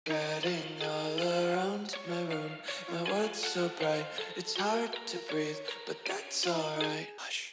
Spreading all around my room, my world's so bright, it's hard to breathe, but that's alright. Hush.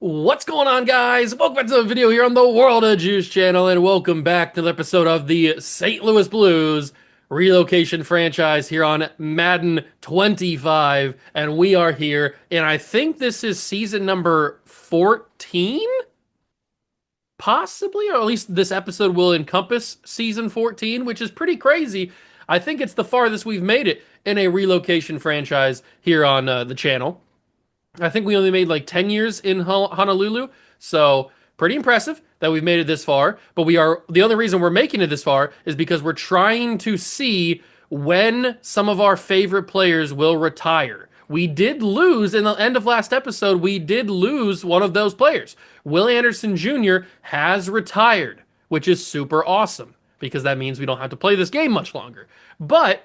What's going on, guys? Welcome back to the video here on the World of Juice channel, and welcome back to the episode of the St. Louis Blues relocation franchise here on Madden 25. And we are here, and I think this is season number 14? Possibly, or at least this episode will encompass season 14, which is pretty crazy. I think it's the farthest we've made it in a relocation franchise here on the channel. I think we only made like 10 years in Honolulu, so pretty impressive that we've made it this far. But the only reason we're making it this far is because we're trying to see when some of our favorite players will retire. We did lose in the end of last episode, we did lose one of those players. Will Anderson Jr. has retired, which is super awesome because that means we don't have to play this game much longer. But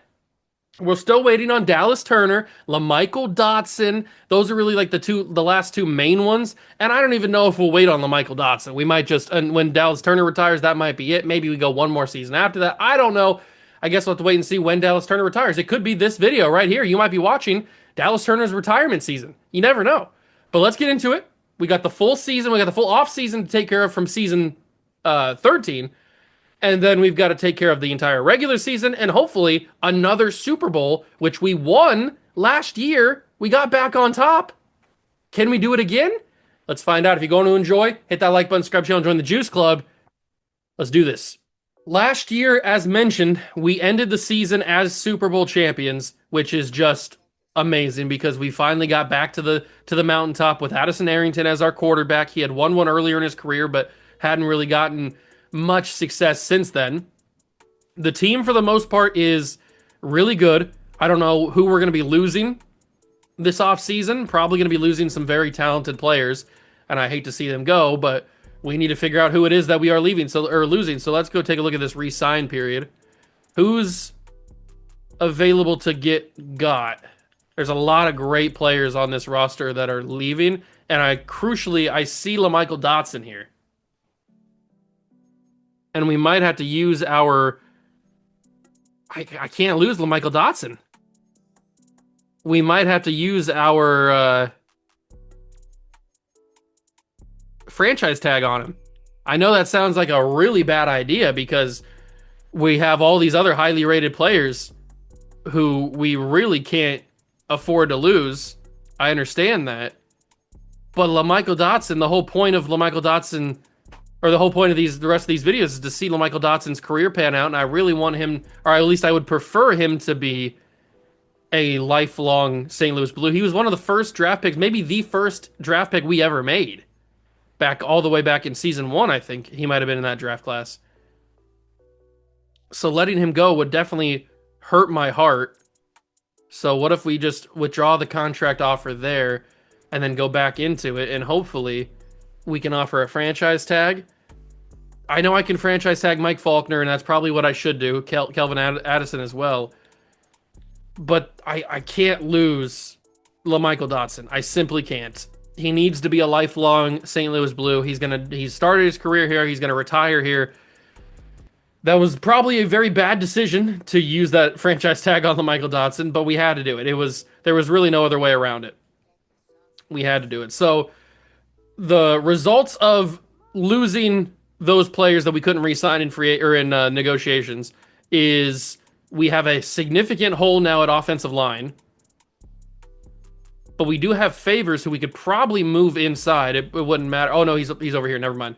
we're still waiting on Dallas Turner, LaMichael Dotson. Those are really like the last two main ones. And I don't even know if we'll wait on LaMichael Dotson. We might just, and when Dallas Turner retires, that might be it. Maybe we go one more season after that. I don't know. I guess we'll have to wait and see when Dallas Turner retires. It could be this video right here. You might be watching Dallas Turner's retirement season. You never know. But let's get into it. We got the full season. We got the full off season to take care of from season 13. And then we've got to take care of the entire regular season and hopefully another Super Bowl, which we won last year. We got back on top. Can we do it again? Let's find out. If you're going to enjoy, hit that like button, subscribe to the channel, join the Juice Club. Let's do this. Last year, as mentioned, we ended the season as Super Bowl champions, which is just amazing because we finally got back to the mountaintop with Addison Arrington as our quarterback. He had won one earlier in his career, but hadn't really gotten much success since then. The team, for the most part, is really good. I don't know who we're going to be losing this offseason. Probably going to be losing some very talented players, and I hate to see them go, but we need to figure out who it is that we are losing. So let's go take a look at this re-sign period. Who's available to get got? There's a lot of great players on this roster that are leaving, and I see LaMichael Dotson here. And we might have to use our... I can't lose LaMichael Dotson. We might have to use our franchise tag on him. I know that sounds like a really bad idea because we have all these other highly rated players who we really can't afford to lose. I understand that. But LaMichael Dotson, the whole point of LaMichael Dotson... or the whole point of the rest of these videos is to see LaMichael Dotson's career pan out, and I really want him, or at least I would prefer him to be a lifelong St. Louis Blue. He was one of the first draft picks, maybe the first draft pick we ever made. All the way back in season 1, I think he might have been in that draft class. So letting him go would definitely hurt my heart. So what if we just withdraw the contract offer there and then go back into it, and hopefully we can offer a franchise tag. I know I can franchise tag Mike Faulkner, and that's probably what I should do. Kelvin Addison as well. But I can't lose LaMichael Dotson. I simply can't. He needs to be a lifelong St. Louis Blue. He's started his career here. He's going to retire here. That was probably a very bad decision to use that franchise tag on LaMichael Dotson, but we had to do it. There was really no other way around it. We had to do it. So the results of losing those players that we couldn't re-sign in negotiations is we have a significant hole now at offensive line, but we do have Favors who we could probably move inside. It wouldn't matter. Oh no, he's over here. Never mind.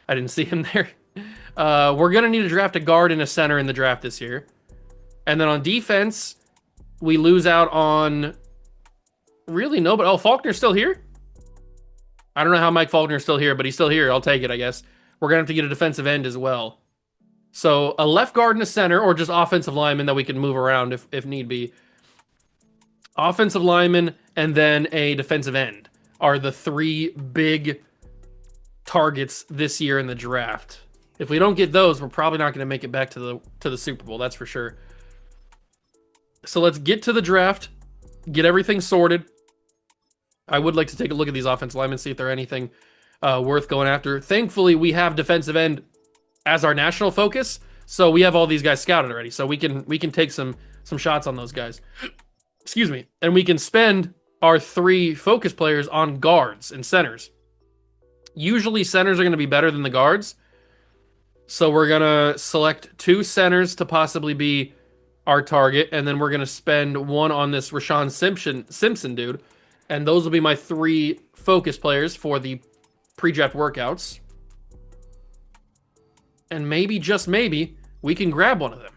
I didn't see him there. We're gonna need to draft a guard and a center in the draft this year, and then on defense, we lose out on really nobody. Oh, Faulkner's still here. I don't know how Mike Faulkner's still here, but he's still here. I'll take it, I guess. We're going to have to get a defensive end as well. So a left guard and a center, or just offensive lineman that we can move around if need be. Offensive lineman and then a defensive end are the three big targets this year in the draft. If we don't get those, we're probably not going to make it back to the Super Bowl. That's for sure. So let's get to the draft, get everything sorted. I would like to take a look at these offensive linemen, see if they're anything worth going after. Thankfully, we have defensive end as our national focus, so we have all these guys scouted already. So we can take some shots on those guys. Excuse me. And we can spend our 3 focus players on guards and centers. Usually centers are going to be better than the guards. So we're going to select 2 centers to possibly be our target, and then we're going to spend 1 on this Rashawn Simpson dude. And those will be my 3 focus players for the pre-draft workouts. And maybe, just maybe, we can grab one of them.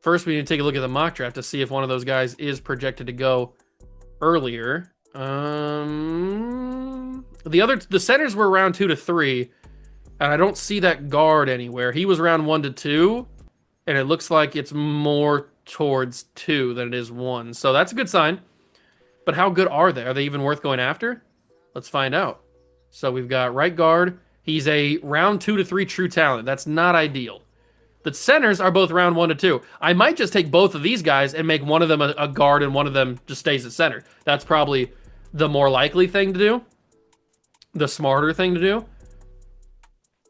First, we need to take a look at the mock draft to see if one of those guys is projected to go earlier. The centers were round 2 to 3, and I don't see that guard anywhere. He was round 1 to 2, and it looks like it's more towards 2 than it is 1. So that's a good sign. But how good are they? Are they even worth going after? Let's find out. So we've got right guard. He's a round 2 to 3 true talent. That's not ideal. The centers are both round 1 to 2. I might just take both of these guys and make one of them a guard and one of them just stays at center. That's probably the more likely thing to do. The smarter thing to do.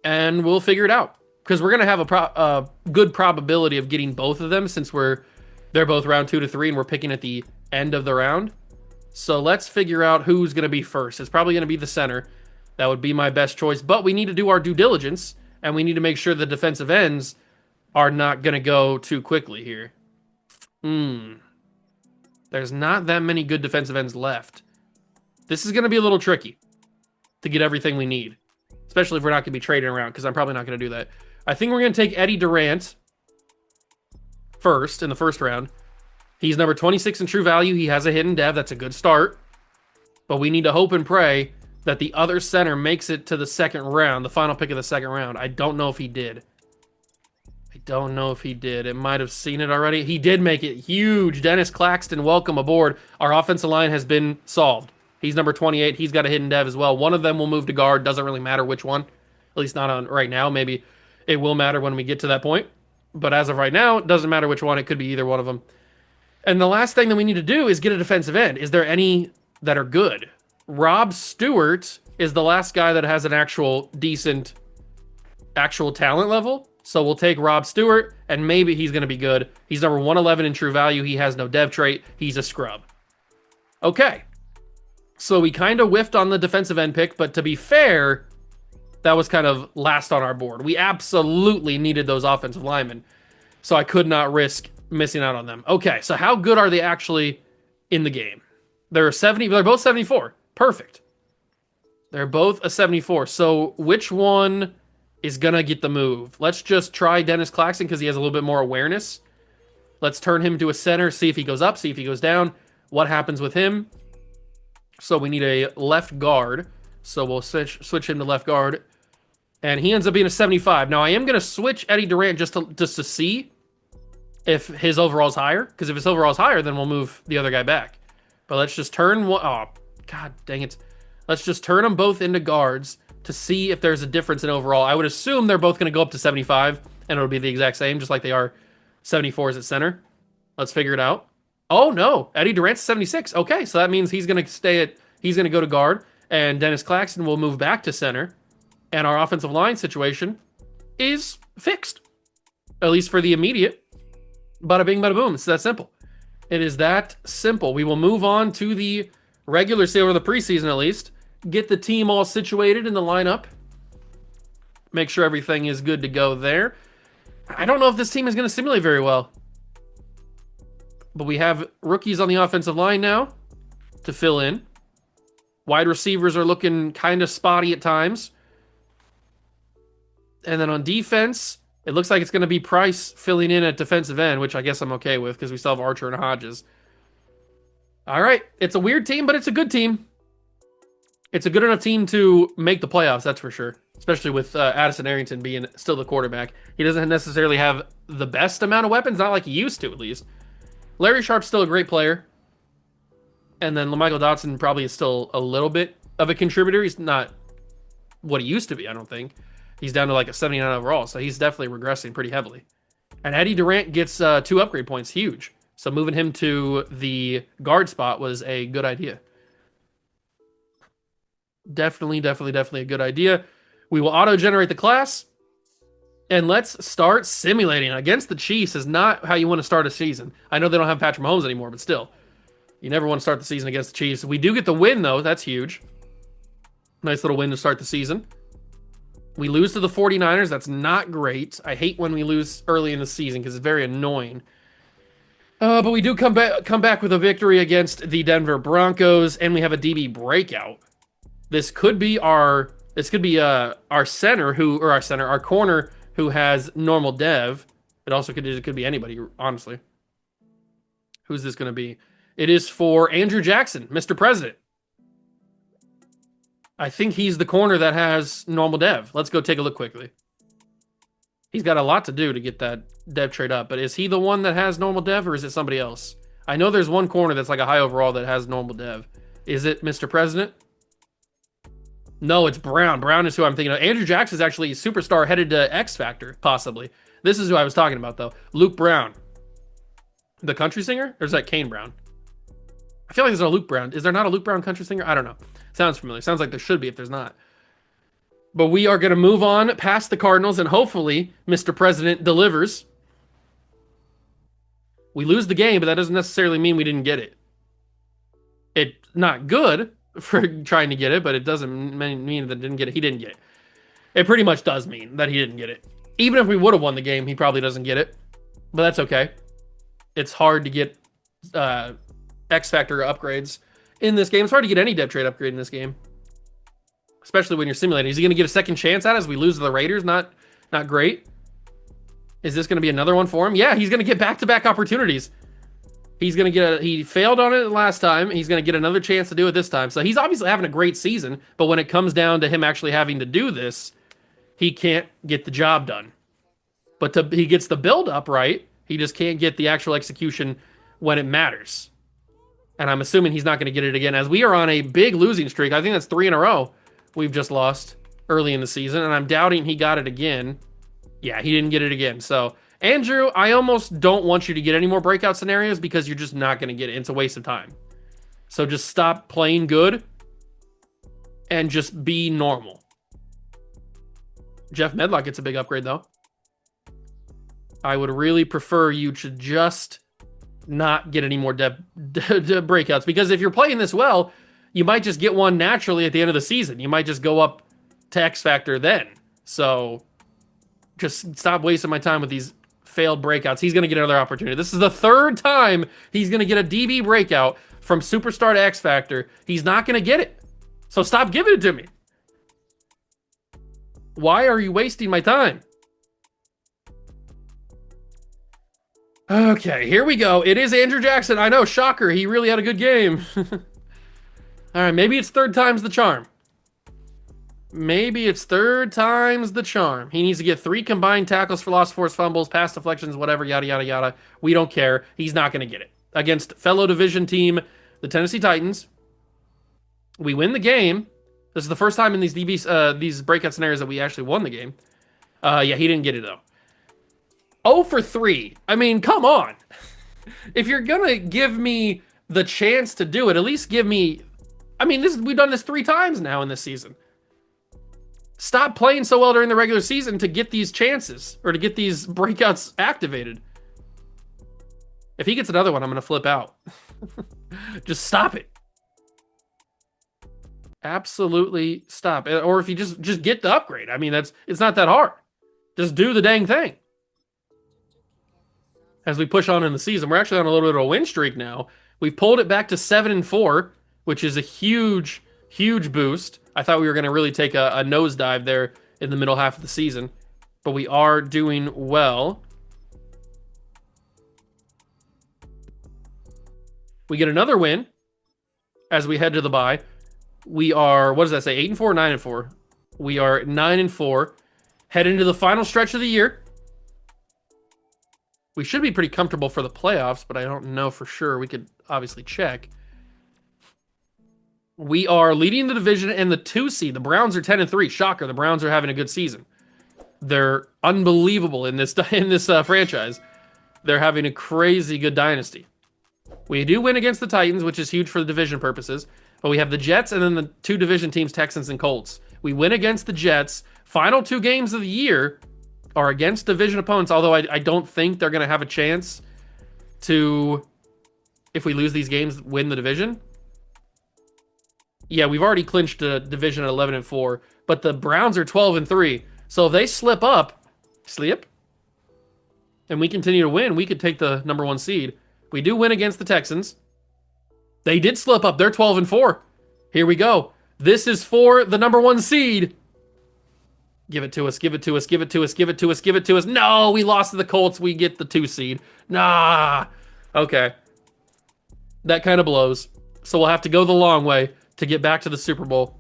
And we'll figure it out. Because we're going to have a good probability of getting both of them since they're both round 2 to 3 and we're picking at the end of the round. So let's figure out who's going to be first. It's probably going to be the center. That would be my best choice. But we need to do our due diligence, and we need to make sure the defensive ends are not going to go too quickly here. There's not that many good defensive ends left. This is going to be a little tricky to get everything we need, especially if we're not going to be trading around, because I'm probably not going to do that. I think we're going to take Eddie Durant first in the first round. He's number 26 in true value. He has a hidden dev. That's a good start. But we need to hope and pray that the other center makes it to the second round, the final pick of the second round. I don't know if he did. It might have seen it already. He did make it. Huge. Dennis Claxton, welcome aboard. Our offensive line has been solved. He's number 28. He's got a hidden dev as well. One of them will move to guard. Doesn't really matter which one. At least not on right now. Maybe it will matter when we get to that point. But as of right now, it doesn't matter which one. It could be either one of them. And the last thing that we need to do is get a defensive end. Is there any that are good? Rob Stewart is the last guy that has an actual decent talent level. So we'll take Rob Stewart, and maybe he's going to be good. He's number 111 in true value. He has no dev trait. He's a scrub. Okay. So we kind of whiffed on the defensive end pick, but to be fair, that was kind of last on our board. We absolutely needed those offensive linemen, so I could not risk missing out on them. Okay, so how good are they actually in the game? They're both 74. Perfect. They're both a 74. So which one is gonna get the move? Let's just try Dennis Claxton because he has a little bit more awareness. Let's turn him to a center, see if he goes up, see if he goes down. What happens with him? So we need a left guard. So we'll switch him to left guard. And he ends up being a 75. Now I am gonna switch Eddie Durant just to see if his overall's higher. Because if his overall's higher, then we'll move the other guy back. But let's just turn one. Oh, god dang it. Let's just turn them both into guards to see if there's a difference in overall. I would assume they're both going to go up to 75, and it'll be the exact same, just like they are 74s at center. Let's figure it out. Oh, no. Eddie Durant's 76. Okay, so that means he's going to go to guard, and Dennis Claxton will move back to center, and our offensive line situation is fixed. At least for the immediate. Bada bing, bada boom. It's that simple. It is that simple. We will move on to the regular season, or the preseason at least. Get the team all situated in the lineup. Make sure everything is good to go there. I don't know if this team is going to simulate very well. But we have rookies on the offensive line now to fill in. Wide receivers are looking kind of spotty at times. And then on defense, it looks like it's going to be Price filling in at defensive end, which I guess I'm okay with because we still have Archer and Hodges. All right. It's a weird team, but it's a good team. It's a good enough team to make the playoffs, that's for sure. Especially with Addison Arrington being still the quarterback. He doesn't necessarily have the best amount of weapons, not like he used to, at least. Larry Sharp's still a great player. And then LaMichael Dotson probably is still a little bit of a contributor. He's not what he used to be, I don't think. He's down to like a 79 overall, so he's definitely regressing pretty heavily. And Eddie Durant gets 2 upgrade points, huge. So moving him to the guard spot was a good idea. Definitely a good idea. We will auto-generate the class. And let's start simulating. Against the Chiefs is not how you want to start a season. I know they don't have Patrick Mahomes anymore, but still. You never want to start the season against the Chiefs. We do get the win, though. That's huge. Nice little win to start the season. We lose to the 49ers. That's not great. I hate when we lose early in the season because it's very annoying. But we do come back with a victory against the Denver Broncos, and we have a DB breakout. This could be our our corner who has normal dev. It could be anybody, honestly. Who's this going to be? It is for Andrew Jackson, Mr. President. I think he's the corner that has normal dev. Let's go take a look quickly. He's got a lot to do to get that dev trade up, but is he the one that has normal dev or is it somebody else? I know there's one corner that's like a high overall that has normal dev. Is it Mr. President? No, it's Brown. Brown is who I'm thinking of. Andrew Jackson is actually a superstar headed to X Factor, possibly. This is who I was talking about, though. Luke Brown. The country singer? Or is that Kane Brown? I feel like there's a Luke Brown. Is there not a Luke Brown country singer? I don't know. Sounds familiar. Sounds like there should be if there's not. But we are going to move on past the Cardinals, and hopefully Mr. President delivers. We lose the game, but that doesn't necessarily mean we didn't get it. It's not good for trying to get it, but it doesn't mean that didn't get it. He didn't get it. It pretty much does mean that he didn't get it. Even if we would have won the game, he probably doesn't get it. But that's okay. It's hard to get X Factor upgrades in this game. It's hard to get any dev trade upgrade in this game. Especially when you're simulating. Is he going to get a second chance at it as we lose to the Raiders? Not great. Is this going to be another one for him? Yeah, he's going to get back-to-back opportunities. He failed on it last time. He's going to get another chance to do it this time. So he's obviously having a great season, but when it comes down to him actually having to do this, he can't get the job done. But he gets the build up right. He just can't get the actual execution when it matters. And I'm assuming he's not going to get it again as we are on a big losing streak. I think that's 3 in a row we've just lost early in the season, and I'm doubting he got it again. Yeah, he didn't get it again. So, Andrew, I almost don't want you to get any more breakout scenarios because you're just not going to get it. It's a waste of time. So just stop playing good and just be normal. Jeff Medlock gets a big upgrade, though. I would really prefer you to just not get any more breakouts, because if you're playing this well, you might just get one naturally at the end of the season. You might just go up to X Factor then. So just stop wasting my time with these failed breakouts. He's going to get another opportunity. This is the 3rd time he's going to get a DB breakout from Superstar to X Factor. He's not going to get it. So stop giving it to me. Why are you wasting my time? Okay, here we go. It is Andrew Jackson. I know, shocker. He really had a good game. All right, maybe it's 3rd time's the charm. Maybe it's 3rd time's the charm. He needs to get 3 combined tackles for lost force fumbles, pass deflections, whatever, yada, yada, yada. We don't care. He's not going to get it. Against fellow division team, the Tennessee Titans. We win the game. This is the first time in these breakout scenarios that we actually won the game. Yeah, he didn't get it, though. 0 for 3. I mean, come on. If you're going to give me the chance to do it, at least give me... I mean, we've done this 3 times now in this season. Stop playing so well during the regular season to get these chances or to get these breakouts activated. If he gets another one, I'm going to flip out. Just stop it. Absolutely stop. Or if you just get the upgrade. I mean, it's not that hard. Just do the dang thing. As we push on in the season, we're actually on a little bit of a win streak now. We've pulled it back to 7-4, which is a huge, huge boost. I thought we were going to really take a nosedive there in the middle half of the season, but we are doing well. We get another win as we head to the bye. We are, what does that say, 8-4 or 9-4? We are 9-4, head into the final stretch of the year. We should be pretty comfortable for the playoffs, but I don't know for sure. We could obviously check. We are leading the division and the 2 seed. The Browns are 10-3. Shocker, the Browns are having a good season. They're unbelievable in this franchise. They're having a crazy good dynasty. We do win against the Titans, which is huge for the division purposes. But we have the Jets and then the two division teams, Texans and Colts. We win against the Jets. Final two games of the year are against division opponents, although I don't think they're going to have a chance to, if we lose these games, win the division. Yeah, we've already clinched a division at 11-4, but the Browns are 12-3. So if they slip, and we continue to win, we could take the number 1 seed. We do win against the Texans. They did slip up. They're 12-4. Here we go. This is for the number 1 seed. Give it to us, give it to us, give it to us, give it to us, give it to us. No, we lost to the Colts. We get the 2 seed. Nah. Okay. That kind of blows. So we'll have to go the long way to get back to the Super Bowl.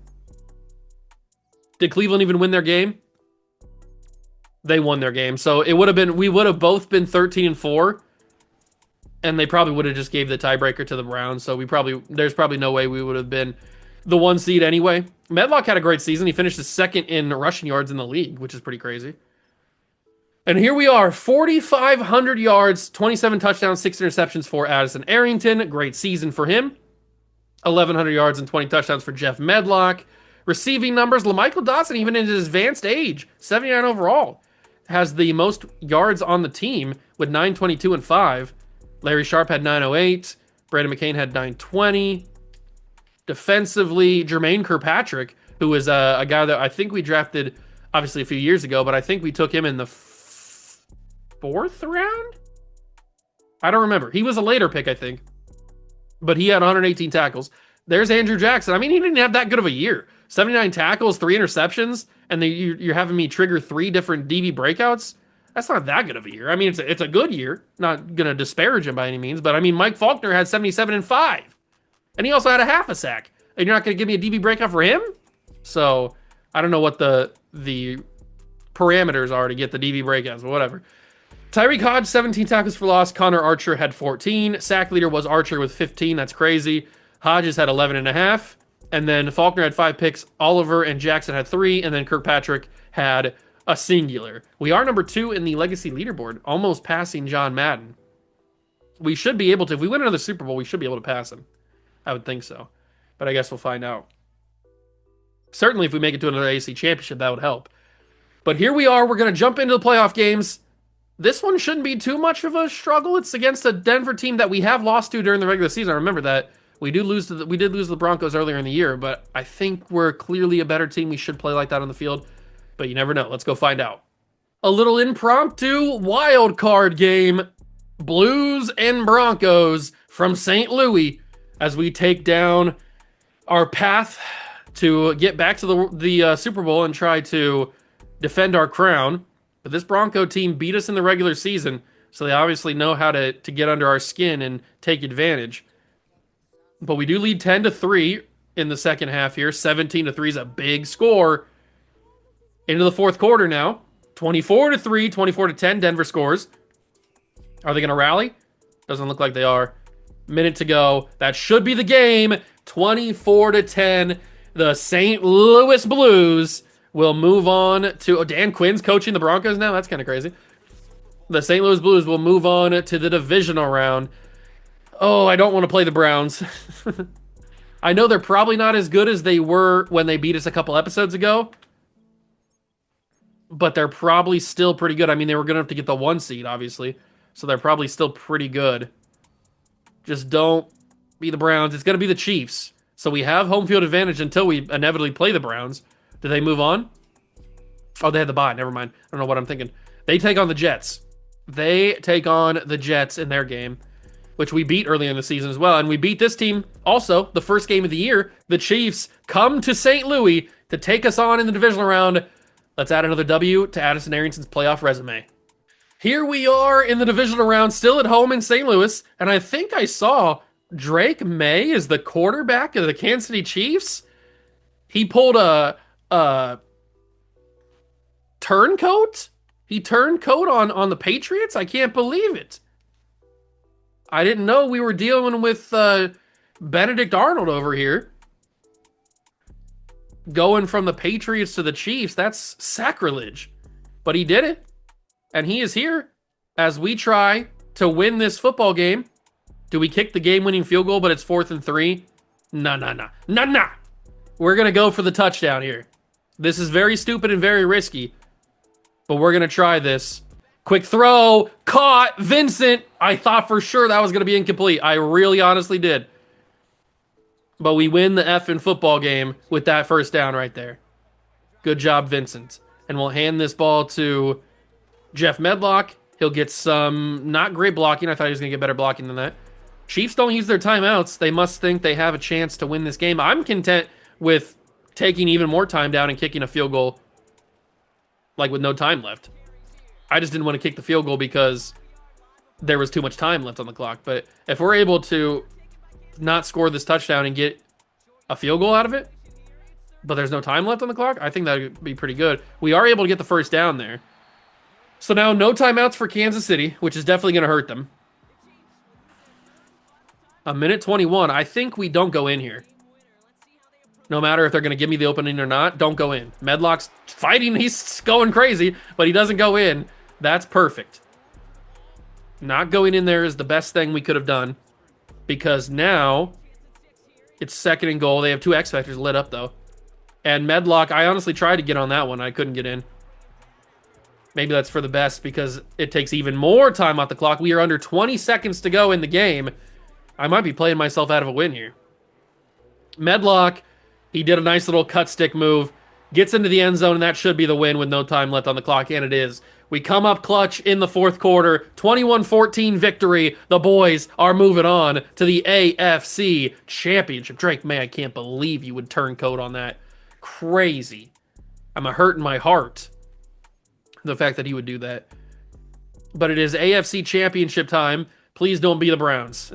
Did Cleveland even win their game? They won their game. So it would have been, we would have both been 13-4. And they probably would have just gave the tiebreaker to the Browns. So there's probably no way we would have been the 1 seed anyway. Medlock had a great season. He finished the 2nd in rushing yards in the league, which is pretty crazy. And here we are, 4,500 yards, 27 touchdowns, 6 interceptions for Addison Arrington. Great season for him. 1,100 yards and 20 touchdowns for Jeff Medlock. Receiving numbers, LaMichael Dawson, even in his advanced age, 79 overall, has the most yards on the team with 922 and 5. Larry Sharp had 908. Brandon McCain had 920. Defensively, Jermaine Kirkpatrick, who is a guy that I think we drafted, obviously, a few years ago, but I think we took him in the 4th round? I don't remember. He was a later pick, I think. But he had 118 tackles. There's Andrew Jackson. I mean, he didn't have that good of a year. 79 tackles, 3 interceptions, and then you're having me trigger 3 different DB breakouts. That's not that good of a year. I mean, it's a good year. Not going to disparage him by any means, but I mean, Mike Faulkner had 77 and 5. And he also had a half a sack. And you're not going to give me a DB breakout for him? So, I don't know what the parameters are to get the DB breakouts, but whatever. Tyreek Hodge, 17 tackles for loss. Connor Archer had 14. Sack leader was Archer with 15. That's crazy. Hodges had 11.5. And then Faulkner had 5 picks. Oliver and Jackson had 3. And then Kirkpatrick had a singular. We are number 2 in the legacy leaderboard, almost passing John Madden. We should be able to, if we win another Super Bowl, we should be able to pass him. I would think so. But I guess we'll find out. Certainly if we make it to another AC championship, that would help. But here we are. We're going to jump into the playoff games. This one shouldn't be too much of a struggle. It's against a Denver team that we have lost to during the regular season. I remember that. We did lose to the Broncos earlier in the year, but I think we're clearly a better team. We should play like that on the field. But you never know. Let's go find out. A little impromptu wild card game. Blues and Broncos from St. Louis as we take down our path to get back to the Super Bowl and try to defend our crown. But this Bronco team beat us in the regular season, so they obviously know how to get under our skin and take advantage. But we do lead 10-3 in the second half here. 17-3 is a big score. Into the fourth quarter now. 24-3, 24-10, Denver scores. Are they going to rally? Doesn't look like they are. Minute to go. That should be the game. 24-10. The St. Louis Blues will move on to... Oh, Dan Quinn's coaching the Broncos now? That's kind of crazy. The St. Louis Blues will move on to the divisional round. Oh, I don't want to play the Browns. I know they're probably not as good as they were when they beat us a couple episodes ago. But they're probably still pretty good. I mean, they were going to have to get the 1 seed, obviously. So they're probably still pretty good. Just don't be the Browns. It's going to be the Chiefs. So we have home field advantage until we inevitably play the Browns. Do they move on? Oh, they had the bye. Never mind. I don't know what I'm thinking. They take on the Jets. They take on the Jets in their game, which we beat earlier in the season as well. And we beat this team also, the first game of the year. The Chiefs come to St. Louis to take us on in the divisional round. Let's add another W to Addison Arrington's playoff resume. Here we are in the divisional round, still at home in St. Louis. And I think I saw Drake May is the quarterback of the Kansas City Chiefs. He pulled a turncoat? He turncoat on the Patriots? I can't believe it. I didn't know we were dealing with Benedict Arnold over here. Going from the Patriots to the Chiefs, that's sacrilege. but he did it. And he is here as we try to win this football game. Do we kick the game-winning field goal, but it's 4th and 3? Nah. We're going to go for the touchdown here. This is very stupid and very risky, but we're going to try this. Quick throw, caught, Vincent. I thought for sure that was going to be incomplete. I really honestly did. But we win the effing football game with that first down right there. Good job, Vincent. And we'll hand this ball to Jeff Medlock. He'll get some not great blocking. I thought he was going to get better blocking than that. Chiefs don't use their timeouts. They must think they have a chance to win this game. I'm content with taking even more time down and kicking a field goal like with no time left. I just didn't want to kick the field goal because there was too much time left on the clock. But if we're able to not score this touchdown and get a field goal out of it, but there's no time left on the clock, I think that would be pretty good. We are able to get the first down there. So now no timeouts for Kansas City, which is definitely going to hurt them. A minute 21. I think we don't go in here. No matter if they're going to give me the opening or not, don't go in. Medlock's fighting. He's going crazy, but he doesn't go in. That's perfect. Not going in there is the best thing we could have done because now it's 2nd and goal. They have 2 X Factors lit up, though. And Medlock, I honestly tried to get on that one. I couldn't get in. Maybe that's for the best because it takes even more time off the clock. We are under 20 seconds to go in the game. I might be playing myself out of a win here. Medlock, he did a nice little cut stick move, gets into the end zone, and that should be the win with no time left on the clock, and it is. We come up clutch in the 4th quarter, 21-14 victory. The boys are moving on to the AFC Championship. Drake May, I can't believe you would turncoat on that. Crazy. I'm hurting my heart, the fact that he would do that. But it is AFC Championship time. Please don't be the Browns.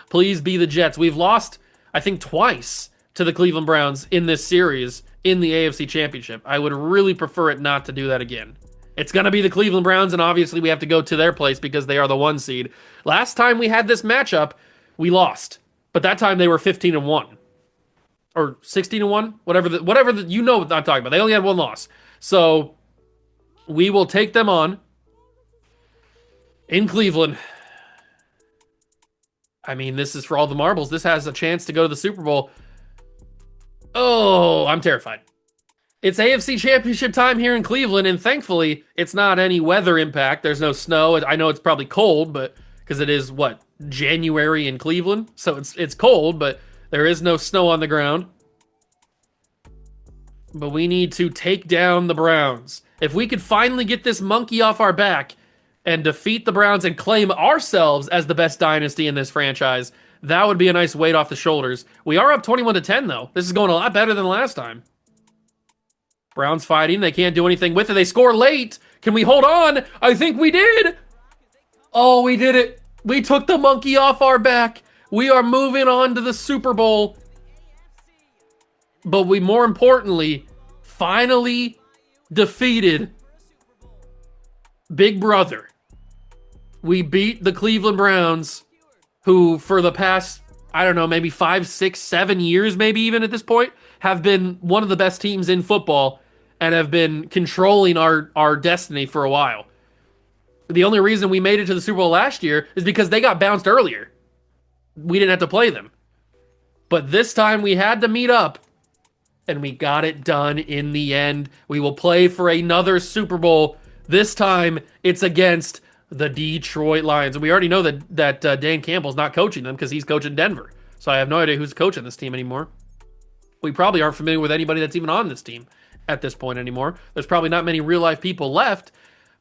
Please be the Jets. We've lost, I think, twice to the Cleveland Browns in this series in the AFC Championship. I would really prefer it not to do that again. It's going to be the Cleveland Browns, and obviously we have to go to their place because they are the 1 seed. Last time we had this matchup, we lost. But that time they were 15-1. Or 16-1? Whatever you know what I'm talking about. They only had 1 loss. So we will take them on in Cleveland. I mean, this is for all the marbles. This has a chance to go to the Super Bowl. Oh, I'm terrified. It's AFC Championship time here in Cleveland, and thankfully, it's not any weather impact. There's no snow. I know it's probably cold, but because it is, January in Cleveland? So it's cold, but there is no snow on the ground. But we need to take down the Browns. If we could finally get this monkey off our back and defeat the Browns and claim ourselves as the best dynasty in this franchise, that would be a nice weight off the shoulders. We are up 21-10, though. This is going a lot better than last time. Browns fighting. They can't do anything with it. They score late. Can we hold on? I think we did. Oh, we did it. We took the monkey off our back. We are moving on to the Super Bowl. But we, more importantly, finally defeated Big Brother. We beat the Cleveland Browns, who for the past, I don't know, maybe 5, 6, 7 years, maybe even at this point, have been one of the best teams in football and have been controlling our destiny for a while. The only reason we made it to the Super Bowl last year is because they got bounced earlier. We didn't have to play them. But this time we had to meet up, and we got it done in the end. We will play for another Super Bowl. This time it's against the Detroit Lions. And we already know that Dan Campbell's not coaching them because he's coaching Denver. So I have no idea who's coaching this team anymore. We probably aren't familiar with anybody that's even on this team at this point anymore. There's probably not many real-life people left.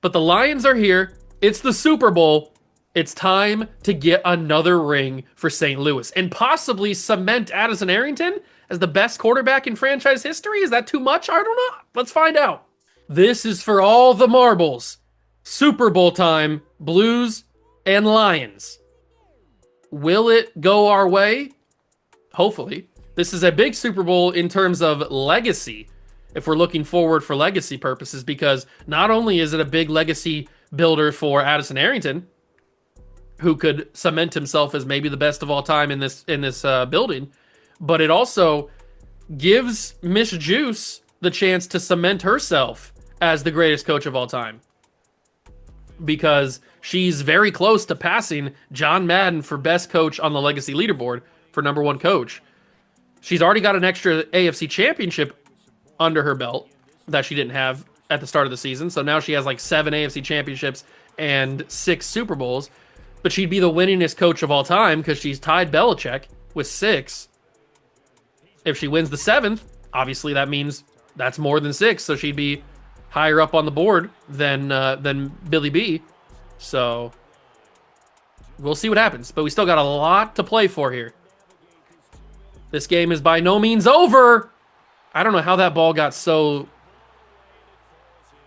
But the Lions are here. It's the Super Bowl. It's time to get another ring for St. Louis and possibly cement Addison Arrington as the best quarterback in franchise history. Is that too much? I don't know. Let's find out. This is for all the marbles. Super Bowl time, Blues and Lions. Will it go our way? Hopefully. This is a big Super Bowl in terms of legacy, if we're looking forward for legacy purposes, because not only is it a big legacy builder for Addison Arrington, who could cement himself as maybe the best of all time in this building, but it also gives Miss Juice the chance to cement herself as the greatest coach of all time because she's very close to passing John Madden for best coach on the legacy leaderboard for number one coach. She's already got an extra AFC championship under her belt that she didn't have at the start of the season. So now she has like 7 AFC championships and 6 Super Bowls. But she'd be the winningest coach of all time because she's tied Belichick with 6. If she wins the 7th, obviously that means that's more than 6. So she'd be higher up on the board than Billy B. So we'll see what happens. But we still got a lot to play for here. This game is by no means over. I don't know how that ball got so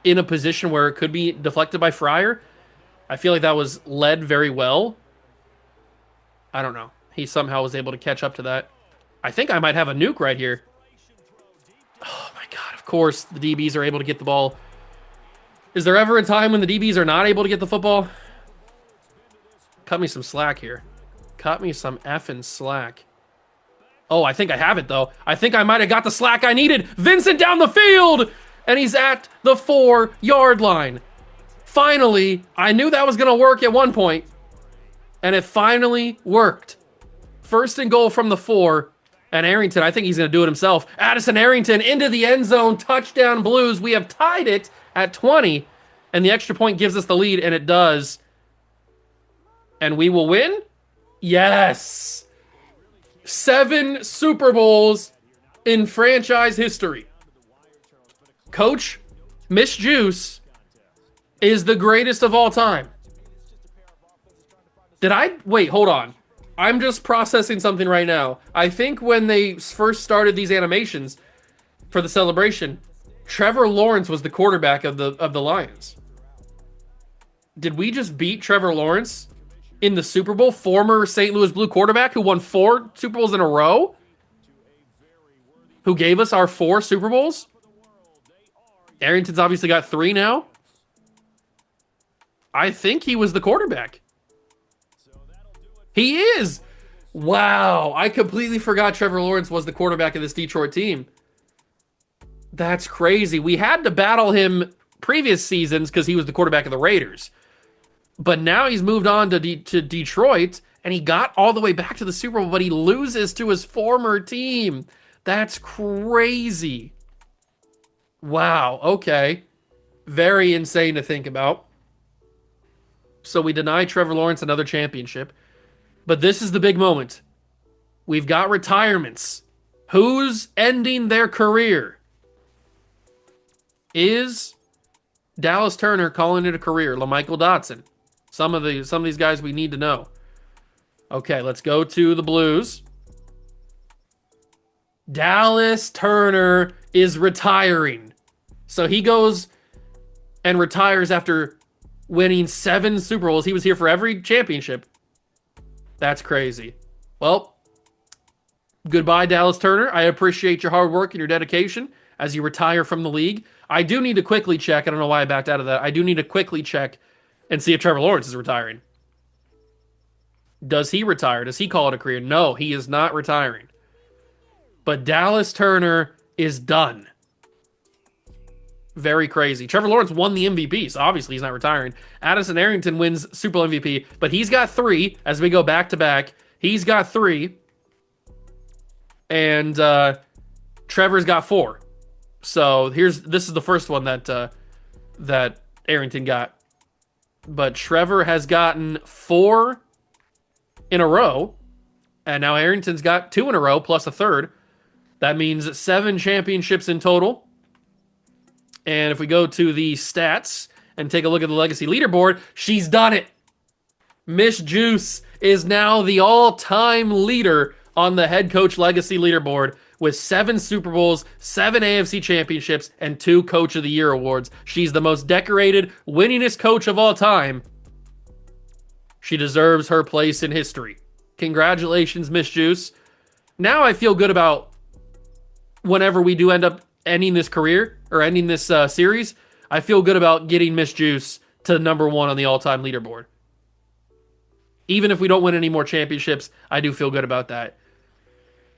in a position where it could be deflected by Fryer. I feel like that was led very well. I don't know. He somehow was able to catch up to that. I think I might have a nuke right here. Oh my God, of course the DBs are able to get the ball. Is there ever a time when the DBs are not able to get the football? Cut me some slack here. Cut me some effing slack. Oh, I think I have it, though. I think I might have got the slack I needed. Vincent down the field! And he's at the 4-yard line. Finally, I knew that was going to work at one point. And it finally worked. First and goal from the 4. And Arrington, I think he's going to do it himself. Addison Arrington into the end zone. Touchdown Blues. We have tied it at 20. And the extra point gives us the lead, and it does. And we will win? Yes! 7 Super Bowls in franchise history. Coach Miss Juice is the greatest of all time. Wait, hold on. I'm just processing something right now. I think when they first started these animations for the celebration, Trevor Lawrence was the quarterback of the Lions. Did we just beat Trevor Lawrence in the Super Bowl? Former St. Louis Blue quarterback who won 4 Super Bowls in a row? Who gave us our 4 Super Bowls? Arrington's obviously got 3 now. I think he was the quarterback. He is! Wow, I completely forgot Trevor Lawrence was the quarterback of this Detroit team. That's crazy. We had to battle him previous seasons because he was the quarterback of the Raiders. But now he's moved on to Detroit, and he got all the way back to the Super Bowl, but he loses to his former team. That's crazy. Wow, okay. Very insane to think about. So we deny Trevor Lawrence another championship. But this is the big moment. We've got retirements. Who's ending their career? Is Dallas Turner calling it a career? LaMichael Dotson. Some of these guys we need to know. Okay, let's go to the Blues. Dallas Turner is retiring. So he goes and retires after winning 7 Super Bowls. He was here for every championship. That's crazy. Well, goodbye, Dallas Turner. I appreciate your hard work and your dedication as you retire from the league. I do need to quickly check. I don't know why I backed out of that. I do need to quickly check and see if Trevor Lawrence is retiring. Does he retire? Does he call it a career? No, he is not retiring. But Dallas Turner is done. Very crazy. Trevor Lawrence won the MVP, so obviously he's not retiring. Addison Arrington wins Super Bowl MVP, but he's got 3 as we go back to back. He's got 3. And Trevor's got 4. So this is the first one that Arrington got. But Trevor has gotten 4 in a row, and now Arrington's got 2 in a row plus a third. That means 7 championships in total. And if we go to the stats and take a look at the legacy leaderboard, she's done it. Miss Juice is now the all-time leader on the head coach legacy leaderboard with 7 Super Bowls, 7 AFC championships, and 2 Coach of the Year awards. She's the most decorated, winningest coach of all time. She deserves her place in history. Congratulations, Miss Juice. Now I feel good about whenever we do end up ending this career or ending this series. I feel good about getting Miss Juice to number 1 on the all-time leaderboard. Even if we don't win any more championships, I do feel good about that.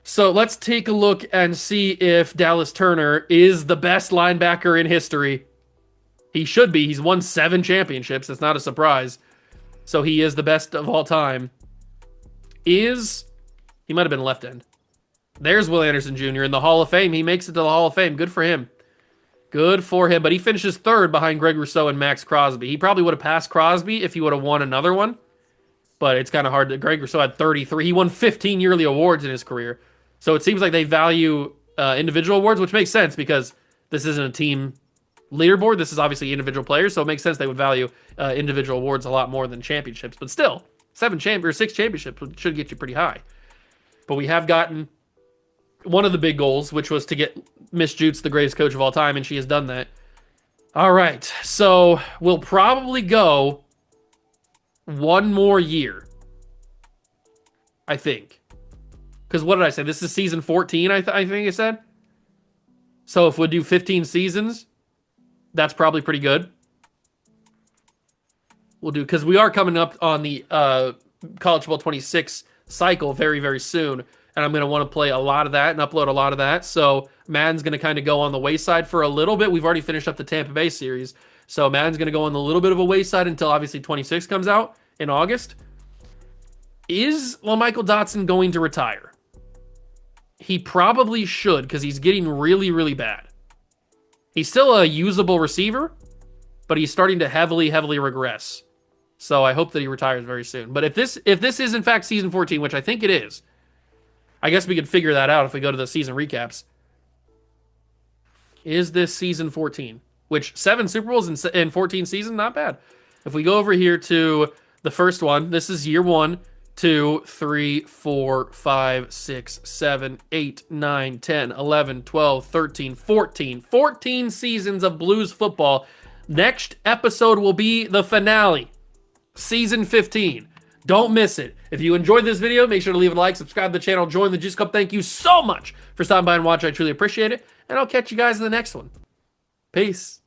So let's take a look and see if Dallas Turner is the best linebacker in history. He should be. He's won 7 championships. That's not a surprise. So he is the best of all time. He might have been left end. There's Will Anderson Jr. in the Hall of Fame. He makes it to the Hall of Fame. Good for him. Good for him. But he finishes 3rd behind Greg Rousseau and Max Crosby. He probably would have passed Crosby if he would have won another one. But it's kind of hard. Greg Rousseau had 33. He won 15 yearly awards in his career. So it seems like they value individual awards, which makes sense because this isn't a team leaderboard. This is obviously individual players. So it makes sense they would value individual awards a lot more than championships. But still, 6 championships should get you pretty high. But we have gotten one of the big goals, which was to get Miss Jutes the greatest coach of all time, and she has done that. All right, so we'll probably go one more year, I think. Because what did I say? This is season 14, I think I said. So if we do 15 seasons, that's probably pretty good. We'll do, because we are coming up on the College Football 26 cycle very, very soon. And I'm going to want to play a lot of that and upload a lot of that. So Madden's going to kind of go on the wayside for a little bit. We've already finished up the Tampa Bay series. So Madden's going to go on a little bit of a wayside until obviously 26 comes out in August. Is LaMichael Dotson going to retire? He probably should because he's getting really, really bad. He's still a usable receiver, but he's starting to heavily, heavily regress. So I hope that he retires very soon. But if this is in fact season 14, which I think it is, I guess we could figure that out if we go to the season recaps. Is this season 14? Which 7 Super Bowls in 14 seasons, not bad. If we go over here to the first one, this is year 1, 2, 3, 4, 5, 6, 7, 8, 9, 10, 11, 12, 13, 14. 14 seasons of Blues football. Next episode will be the finale. Season 15. Don't miss it. If you enjoyed this video, make sure to leave a like, subscribe to the channel, join the Juice Club. Thank you so much for stopping by and watching. I truly appreciate it. And I'll catch you guys in the next one. Peace.